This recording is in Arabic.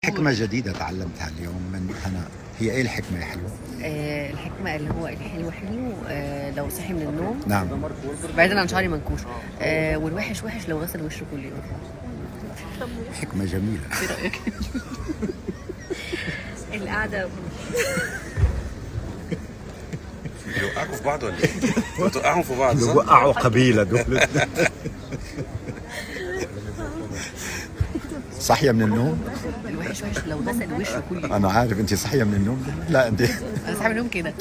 حكمة جديدة تعلمتها اليوم من هنا، هي ايه الحكمة يا حلوة؟ الحكمة اللي هو الحلو حلو لو صحي من النوم. نعم. بعيدا عن شعري منكوش. والوحش وحش لو غسل وشه كل يوم. حكمة جميلة. ايه رأيك؟ القعدة بيوقعوا في بعض ولا ايه؟ بتوقعهم في بعض صح؟ وقعوا قبيلة دول. صحية من النوم؟ الوحش وحش لو غسل وشه كل يوم. أنا عارف أنت صحية من النوم؟ لا أنت انا صاحي من النوم كده.